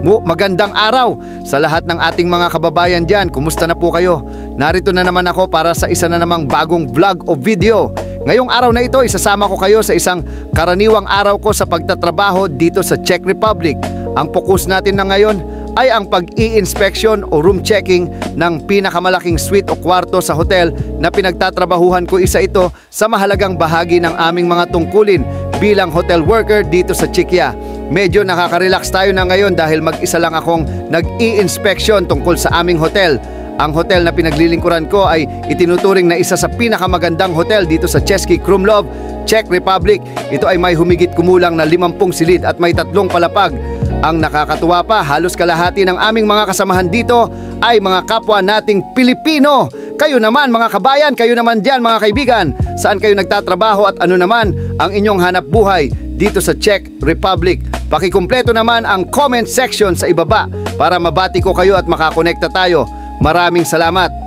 Magandang araw sa lahat ng ating mga kababayan dyan. Kumusta na po kayo? Narito na naman ako para sa isa na namang bagong vlog o video. Ngayong araw na ito, isasama ko kayo sa isang karaniwang araw ko sa pagtatrabaho dito sa Czech Republic. Ang focus natin na ngayon ay ang pag-i-inspection o room checking ng pinakamalaking suite o kwarto sa hotel na pinagtatrabahuhan ko. Isa ito sa mahalagang bahagi ng aming mga tungkulin bilang hotel worker dito sa Czechia. Medyo nakaka-relax tayo na ngayon dahil mag-isa lang akong nag-i-inspection tungkol sa aming hotel. Ang hotel na pinaglilingkuran ko ay itinuturing na isa sa pinakamagandang hotel dito sa Český Krumlov, Czech Republic. Ito ay may humigit kumulang na 50 silid at may 3 palapag. Ang nakakatuwa pa, halos kalahati ng aming mga kasamahan dito ay mga kapwa nating Pilipino. Kayo naman mga kabayan, kayo naman dyan mga kaibigan, saan kayo nagtatrabaho at ano naman ang inyong hanap buhay dito sa Czech Republic? Pakikumpleto naman ang comment section sa ibaba para mabati ko kayo at makakonekta tayo. Maraming salamat.